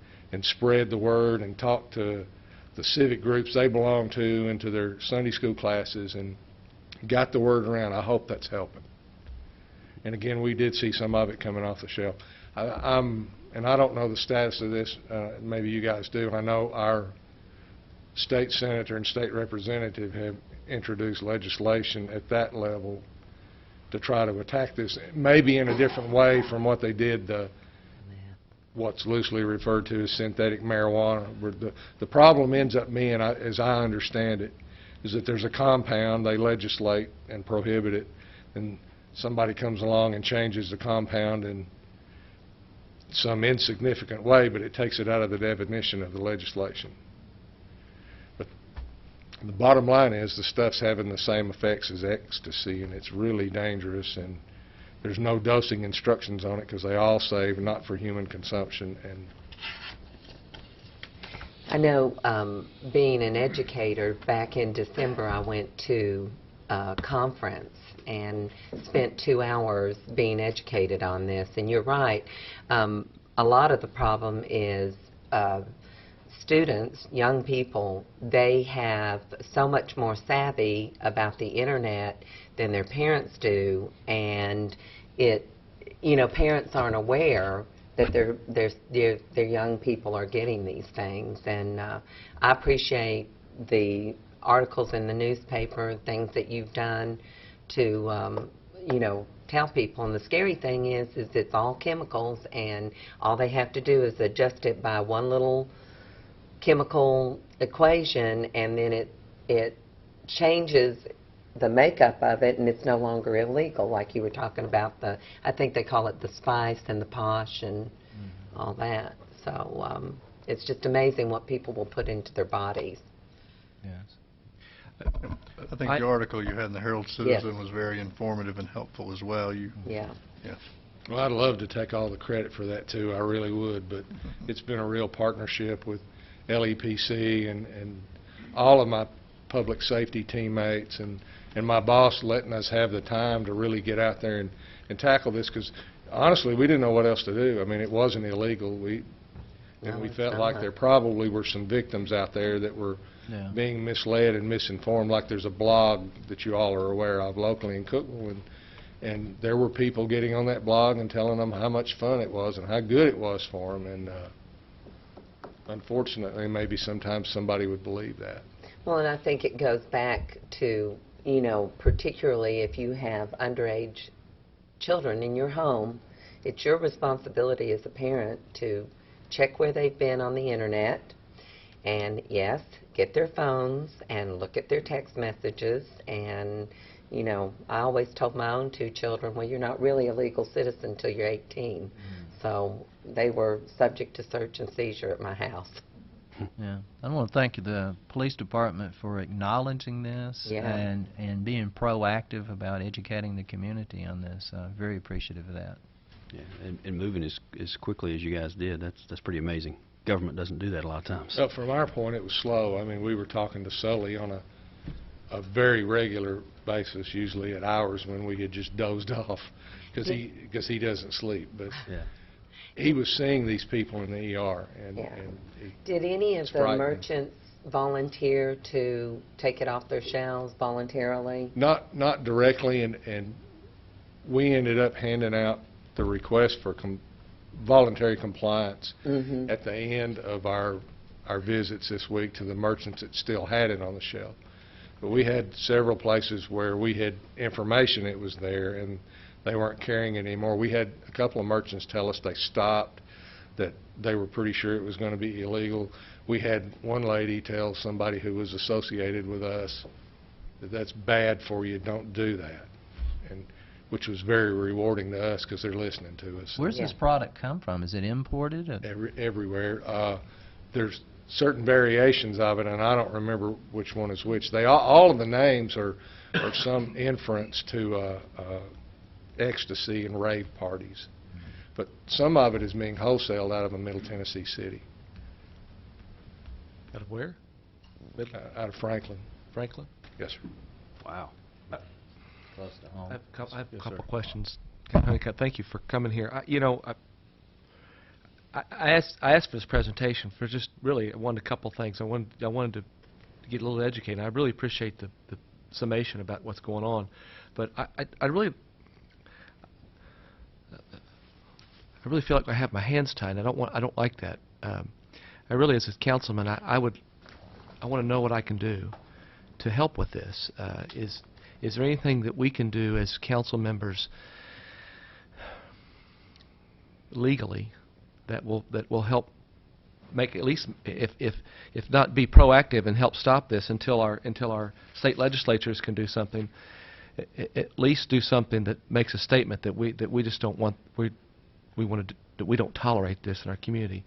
spread the word and talked to the civic groups they belong to and to their Sunday school classes and got the word around. I hope that's helping. And again, we did see some of it coming off the shelf. And I don't know the status of this. Maybe you guys do. I know our state senator and state representative have introduced legislation at that level to try to attack this, maybe in a different way from what they did what's loosely referred to as synthetic marijuana. The problem ends up being, as I understand it, is that there's a compound, they legislate and prohibit it, and somebody comes along and changes the compound in some insignificant way, but it takes it out of the definition of the legislation. But the bottom line is the stuff's having the same effects as ecstasy, and it's really dangerous, and there's no dosing instructions on it because they all say not for human consumption. And I know, being an educator, back in December, I went to a conference and spent 2 hours being educated on this. And you're right, a lot of the problem is students, young people, they have so much more savvy about the internet than their parents do, and parents aren't aware that their young people are getting these things. And I appreciate the articles in the newspaper, things that you've done to tell people. And the scary thing is it's all chemicals, and all they have to do is adjust it by one little chemical equation, and then it changes the makeup of it, and it's no longer illegal, like you were talking about. I think they call it the spice and the posh and all that. So it's just amazing what people will put into their bodies. Yes. I think the article you had in the Herald Citizen Yes. was very informative and helpful as well. Yeah. Yes. Well, I'd love to take all the credit for that, too. I really would, but it's been a real partnership with LEPC and all of my public safety teammates and my boss letting us have the time to really get out there and tackle this, because honestly, we didn't know what else to do. I mean, it wasn't illegal. We felt like there probably were some victims out there that were being misled and misinformed, like there's a blog that you all are aware of locally in Cookeville, and there were people getting on that blog and telling them how much fun it was and how good it was for them, and unfortunately, maybe sometimes somebody would believe that. Well, and I think it goes back to, particularly if you have underage children in your home, it's your responsibility as a parent to check where they've been on the internet, and yes, get their phones and look at their text messages. And I always told my own 2 children, well, you're not really a legal citizen until you're 18. So they were subject to search and seizure at my house. Yeah, I want to thank the police department for acknowledging this and being proactive about educating the community on this. Very appreciative of that. Yeah, and moving as quickly as you guys did, that's pretty amazing. Government doesn't do that a lot of times. Well, from our point, it was slow. I mean, we were talking to Sully on a very regular basis, usually at hours when we had just dozed off, because he doesn't sleep. But he was seeing these people in the ER, and Did any of the merchants volunteer to take it off their shelves voluntarily? Not directly, and we ended up handing out the request for voluntary compliance at the end of our visits this week to the merchants that still had it on the shelf. But we had several places where we had information it was there and they weren't carrying it anymore. We had a couple of merchants tell us they stopped, that they were pretty sure it was going to be illegal. We had one lady tell somebody who was associated with us that that's bad for you, don't do that, and which was very rewarding to us because they're listening to us. Where's this product come from? Is it imported? Everywhere. There's certain variations of it, and I don't remember which one is which. All of the names are some inference to ecstasy and rave parties. But some of it is being wholesaled out of a Middle Tennessee city. Out of where? Out of Franklin. Franklin? Yes, sir. Wow. Close to home. I have a couple questions. Thank you for coming here. I asked for this presentation for just really I wanted a couple things. I wanted to get a little educated. I really appreciate the summation about what's going on, but I really feel like I have my hands tied. I don't like that. I really, as a councilman, I want to know what I can do to help with this. Is there anything that we can do as council members legally that will help make, at least if not be proactive and help stop this until our state legislatures can do something, at least do something that makes a statement that we just don't want, that we don't tolerate this in our community.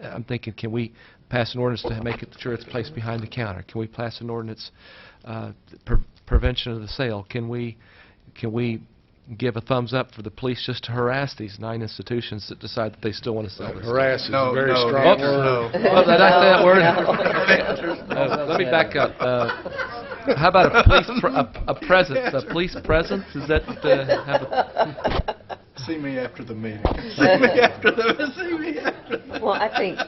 I'm thinking, can we pass an ordinance to make sure it's placed behind the counter? Can we pass an ordinance prevention of the sale? Can we give a thumbs up for the police just to harass these 9 institutions that decide that they still want to sell this. Harass is No, a very no, strong no, word. no. Oh, did I say that word? No. Let me back up. How about a presence? A police presence? Is that have a? See me after the meeting. See me after the. Well, I think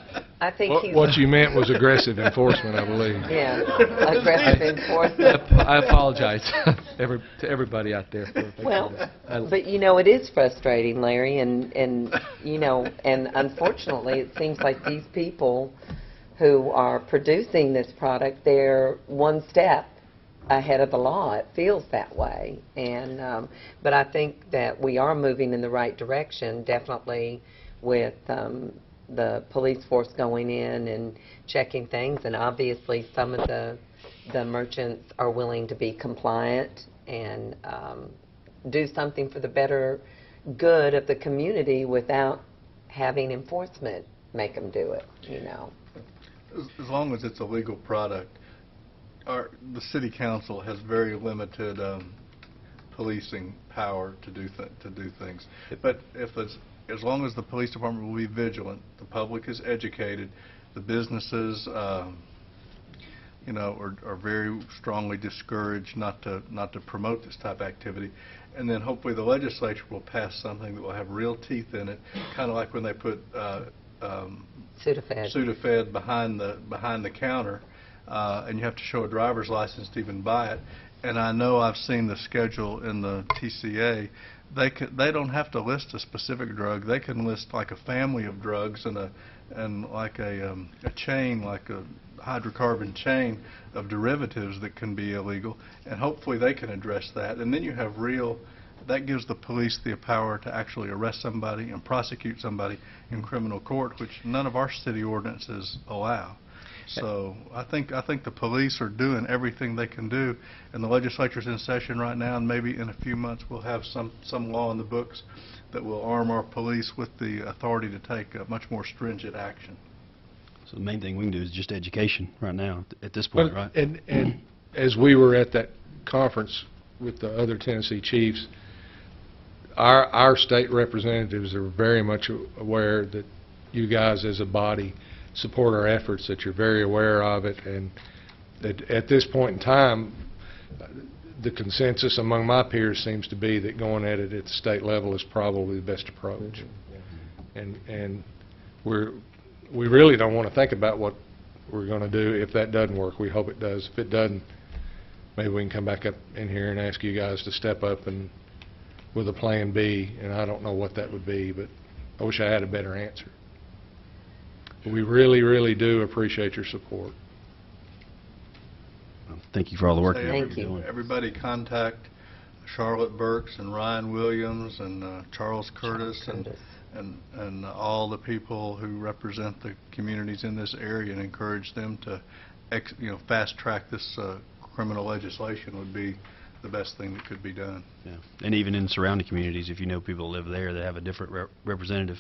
he's... What you meant was aggressive enforcement, I believe. Yeah, aggressive enforcement. I apologize to everybody out there. For thinking Well, that. but it is frustrating, Larry, and and unfortunately, it seems like these people who are producing this product, they're one step ahead of the law. It feels that way, and but I think that we are moving in the right direction, definitely with the police force going in and checking things, and obviously some of the merchants are willing to be compliant and do something for the better good of the community without having enforcement make them do it, As long as it's a legal product, the city council has very limited policing power to do things. But as long as the police department will be vigilant, the public is educated, the businesses, are very strongly discouraged not to promote this type of activity, and then hopefully the legislature will pass something that will have real teeth in it, kind of like when they put Sudafed behind the counter, and you have to show a driver's license to even buy it. And I know I've seen the schedule in the TCA. They don't have to list a specific drug. They can list like a family of drugs and like a chain, like a hydrocarbon chain of derivatives that can be illegal. And hopefully they can address that. And then you have that gives the police the power to actually arrest somebody and prosecute somebody in criminal court, which none of our city ordinances allow. So I think the police are doing everything they can do, and the legislature's in session right now, and maybe in a few months we'll have some law in the books that will arm our police with the authority to take much more stringent action. So the main thing we can do is just education right now at this point, right? And as we were at that conference with the other Tennessee chiefs, our state representatives are very much aware that you guys as a body support our efforts, that you're very aware of it, and that at this point in time, the consensus among my peers seems to be that going at it at the state level is probably the best approach. And we really don't want to think about what we're going to do if that doesn't work. We hope it does. If it doesn't, maybe we can come back up in here and ask you guys to step up and with a plan B, and I don't know what that would be, but I wish I had a better answer. We really, really do appreciate your support. Thank you for all the work Thank you're you. doing. Everybody contact Charlotte Burks and Ryan Williams and Charles Curtis and all the people who represent the communities in this area, and encourage them to fast track this criminal legislation would be the best thing that could be done. Yeah. And even in surrounding communities, if you know people that live there that have a different representative,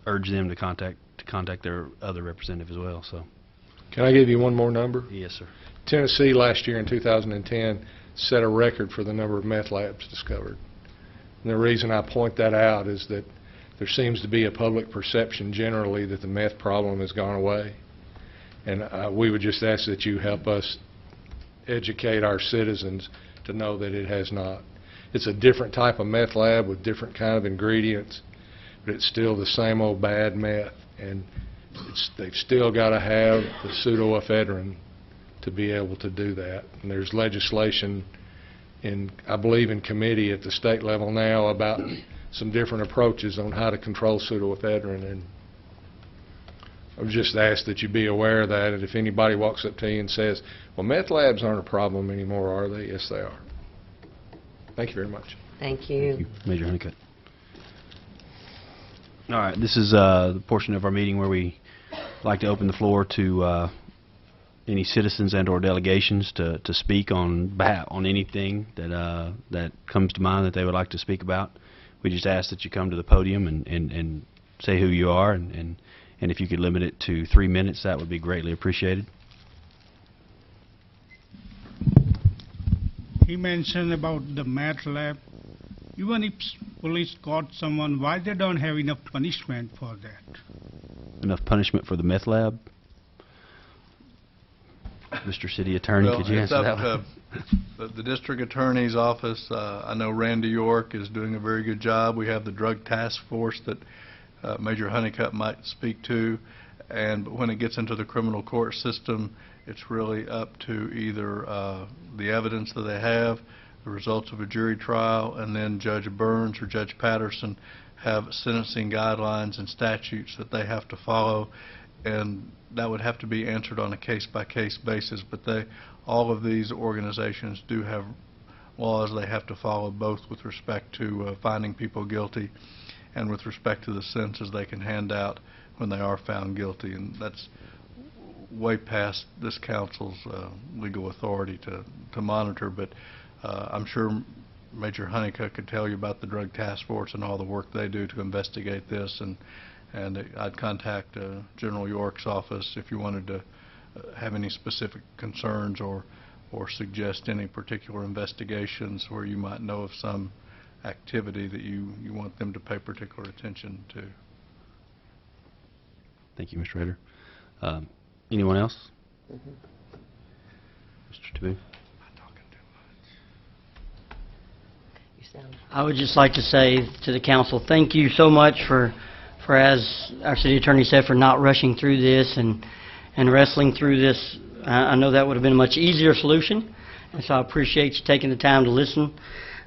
urge them to contact their other representative as well. So, can I give you one more number? yes, sir. Tennessee last year in 2010 set a record for the number of meth labs discovered. And the reason I point that out is that there seems to be a public perception generally that the meth problem has gone away. And we would just ask that you help us educate our citizens to know that it has not. It's a different type of meth lab with different kind of ingredients, but it's still the same old bad meth, and they've still got to have the pseudoephedrine to be able to do that. And there's legislation I believe in committee at the state level now about some different approaches on how to control pseudoephedrine, and I would just ask that you be aware of that, and if anybody walks up to you and says, well, meth labs aren't a problem anymore, are they? Yes, they are. Thank you very much. Thank you. Thank you, Major Honeycutt. All right, this is the portion of our meeting where we like to open the floor to any citizens and or delegations to speak on anything that comes to mind that they would like to speak about. We just ask that you come to the podium and say who you are, and if you could limit it to 3 minutes, that would be greatly appreciated. He mentioned about the meth lab. even if police caught someone, why they don't have enough punishment for that? Enough punishment for the meth lab? Mr. City Attorney, could you Well, it's answer that up one? to the district attorney's office. I know Randy York is doing a very good job. We have the drug task force that Major Honeycutt might speak to. And but when it gets into the criminal court system, it's really up to either the evidence that they have, the results of a jury trial, and then Judge Burns or Judge Patterson have sentencing guidelines and statutes that they have to follow, and that would have to be answered on a case-by-case basis. But all of these organizations do have laws they have to follow, both with respect to finding people guilty and with respect to the sentences they can hand out when they are found guilty, and that's way past this council's legal authority to monitor. But I'm sure Major Honeycutt could tell you about the drug task force and all the work they do to investigate this, and I'd contact General York's office if you wanted to have any specific concerns or suggest any particular investigations where you might know of some activity that you want them to pay particular attention to. Thank you, Mr. Rader. Anyone else? Mr. Taboo? I would just like to say to the council, thank you so much for as our city attorney said, for not rushing through this and wrestling through this. I know that would have been a much easier solution, and so I appreciate you taking the time to listen.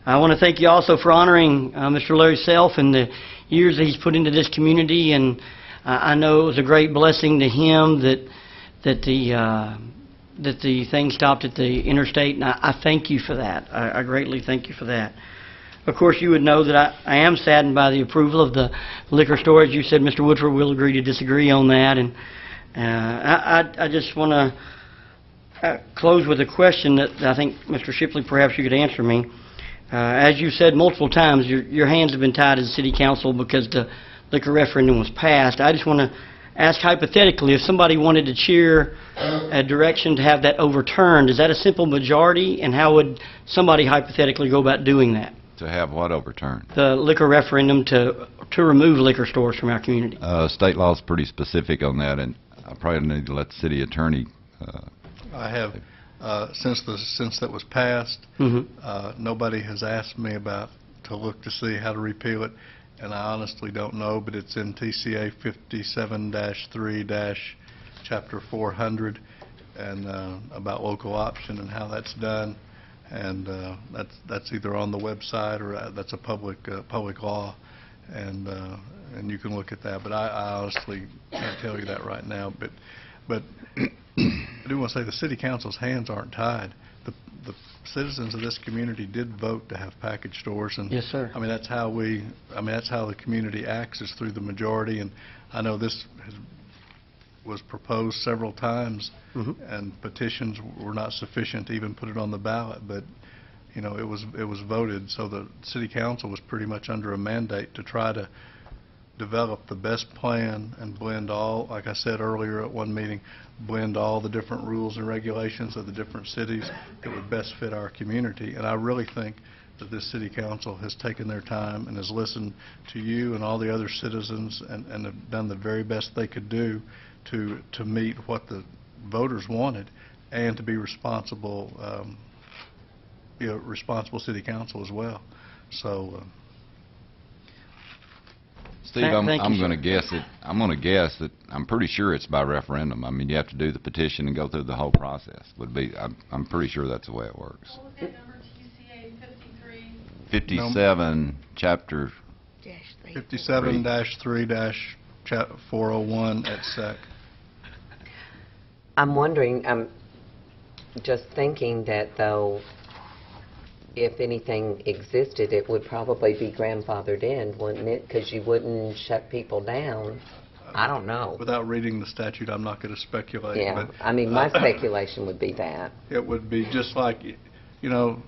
I want to thank you also for honoring Mr. Larry Self and the years that he's put into this community, and I know it was a great blessing to him that the thing stopped at the interstate, and I thank you for that. I greatly thank you for that. Of course, you would know that I am saddened by the approval of the liquor store. As you said, Mr. Woodford, we'll agree to disagree on that. And I just want to close with a question that I think, Mr. Shipley, perhaps you could answer me. As you said multiple times, your hands have been tied as city council because the liquor referendum was passed. I just want to ask hypothetically, if somebody wanted to cheer a direction to have that overturned, is that a simple majority, and how would somebody hypothetically go about doing that? To have what overturned? The liquor referendum to remove liquor stores from our community. State law is pretty specific on that, and I probably need to let the city attorney. I have, since that was passed, nobody has asked me to look to see how to repeal it, and I honestly don't know, but it's in TCA 57-3- Chapter 400, and about local option and how that's done. And that's either on the website or that's a public law, and you can look at that. But I honestly can't tell you that right now. But I do want to say the city council's hands aren't tied. The citizens of this community did vote to have package stores, and yes, sir. I mean that's how the community acts, is through the majority. And I know this was proposed several times, and petitions were not sufficient to even put it on the ballot, but you know, it was voted, so the city council was pretty much under a mandate to try to develop the best plan and blend all, like I said earlier at one meeting, blend all the different rules and regulations of the different cities that would best fit our community. And I really think that this city council has taken their time and has listened to you and all the other citizens, and have done the very best they could do to meet what the voters wanted, and to be responsible, responsible city council as well. So, Steve, I'm going to guess it. I'm going to guess that I'm pretty sure it's by referendum. I mean, you have to do the petition and go through the whole process. I'm pretty sure that's the way it works. What was that number? TCA 53. 57, Chapter 57-3- 401 at SEC. I'm wondering, I'm just thinking that, though, if anything existed, it would probably be grandfathered in, wouldn't it? Because you wouldn't shut people down. I don't know. Without reading the statute, I'm not going to speculate. Yeah, but I mean, my speculation would be that. It would be just like, you know,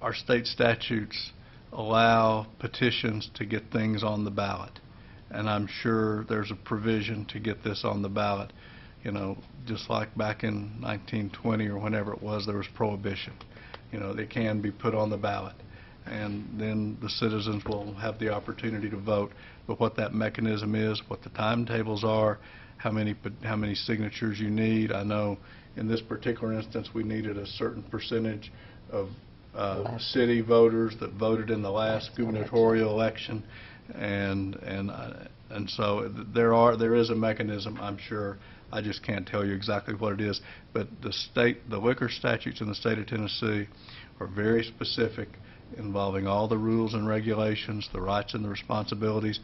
our state statutes allow petitions to get things on the ballot, and I'm sure there's a provision to get this on the ballot. just like back in 1920 or whenever it was, there was prohibition. They can be put on the ballot, and then the citizens will have the opportunity to vote. But what that mechanism is, what the timetables are, how many signatures you need. I know in this particular instance, we needed a certain percentage of city voters that voted in the last gubernatorial election, and so there is a mechanism, I'm sure. I just can't tell you exactly what it is, but the liquor statutes in the state of Tennessee are very specific, involving all the rules and regulations, the rights and the responsibilities,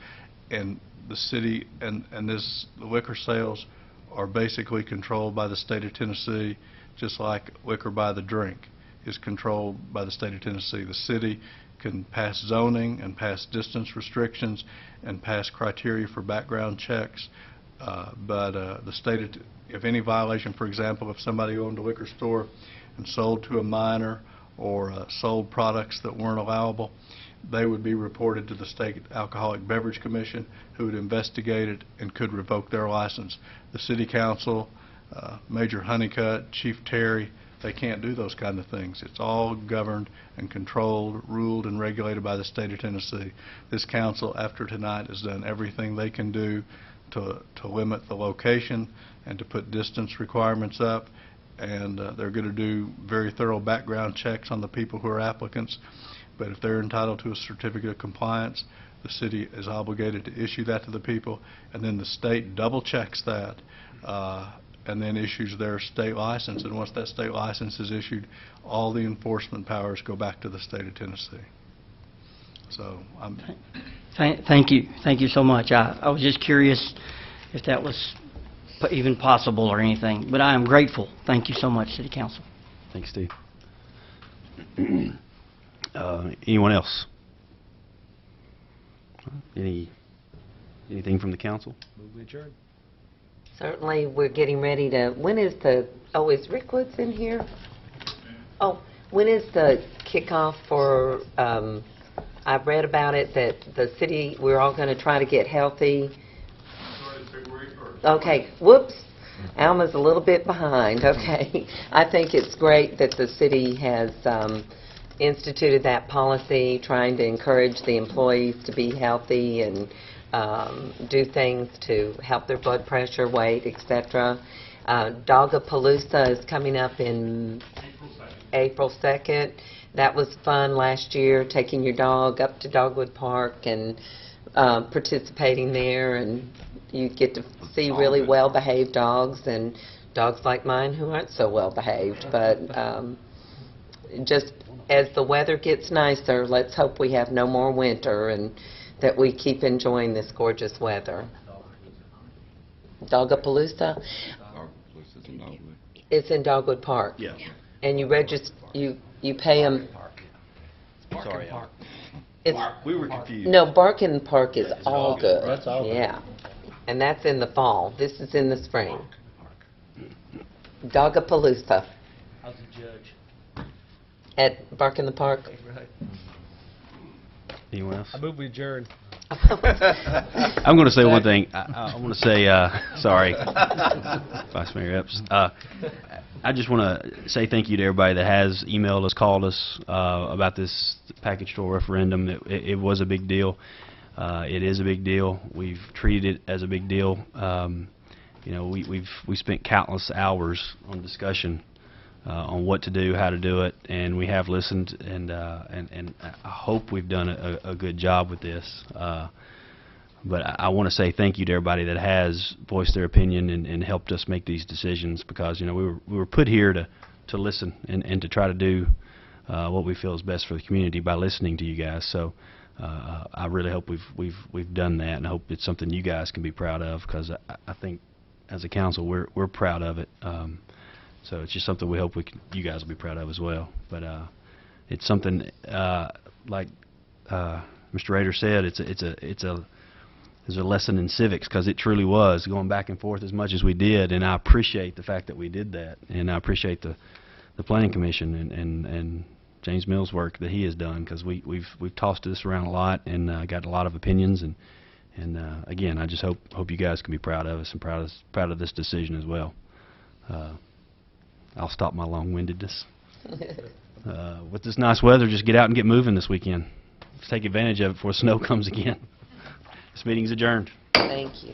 and the city and the liquor sales are basically controlled by the state of Tennessee, just like liquor by the drink is controlled by the state of Tennessee. The city can pass zoning and pass distance restrictions and pass criteria for background checks, but the state, if any violation, for example, if somebody owned a liquor store and sold to a minor or sold products that weren't allowable, they would be reported to the State Alcoholic Beverage Commission, who would investigate it and could revoke their license. The City Council, Major Honeycutt, Chief Terry, they can't do those kind of things. It's all governed and controlled, ruled, and regulated by the state of Tennessee. This council, after tonight, has done everything they can do to limit the location and to put distance requirements up, and they're going to do very thorough background checks on the people who are applicants. But if they're entitled to a certificate of compliance, the city is obligated to issue that to the people, and then the state double checks that and then issues their state license. And once that state license is issued, all the enforcement powers go back to the state of Tennessee. So Thank you. Thank you so much. I was just curious if that was even possible or anything, but I am grateful. Thank you so much, City Council. Thanks, Steve. Anyone else? Anything from the council? Move adjourned. Certainly, we're getting ready to, when is is Rick Woods in here? Oh, when is the kickoff for, I've read about it, that the city, we're all going to try to get healthy. Okay, whoops. Alma's a little bit behind. Okay. I think it's great that the city has instituted that policy, trying to encourage the employees to be healthy and do things to help their blood pressure, weight, etc. Dogapalooza is coming up in April 2nd. That was fun last year, taking your dog up to Dogwood Park and participating there, and you get to see really well-behaved dogs and dogs like mine who aren't so well-behaved. But just as the weather gets nicer, let's hope we have no more winter and that we keep enjoying this gorgeous weather. Dogapalooza? Dogapalooza's in Dogwood. It's in Dogwood Park. Yeah. And you register, you pay them. Sorry, It's, we were confused. no, Barkin Park is all good. That's all good. Yeah. And that's in the fall. This is in the spring. Dogapalooza How's the judge? at Bark in the Park. Right. Anyone else? I move we adjourn. I'm going to say one thing. I want to say, sorry, Vice Mayor Epps. I just want to say thank you to everybody that has emailed us, called us about this package store referendum. It was a big deal. It is a big deal. We've treated it as a big deal. You know, we spent countless hours on discussion on what to do, how to do it, and we have listened, and I hope we've done a good job with this. But I want to say thank you to everybody that has voiced their opinion and helped us make these decisions, because you know we were put here to listen and to try to do what we feel is best for the community by listening to you guys. So I really hope we've done that, and I hope it's something you guys can be proud of, because I think as a council we're proud of it. So it's just something we hope you guys will be proud of as well. But it's something like Mr. Rader said. It's a lesson in civics, because it truly was going back and forth as much as we did, and I appreciate the fact that we did that, and I appreciate the Planning Commission and James Mills' work that he has done, because we've tossed this around a lot and got a lot of opinions, And again, I just hope you guys can be proud of us and proud of this decision as well. I'll stop my long-windedness. With this nice weather, just get out and get moving this weekend. Let's take advantage of it before snow comes again. This meeting's adjourned. Thank you.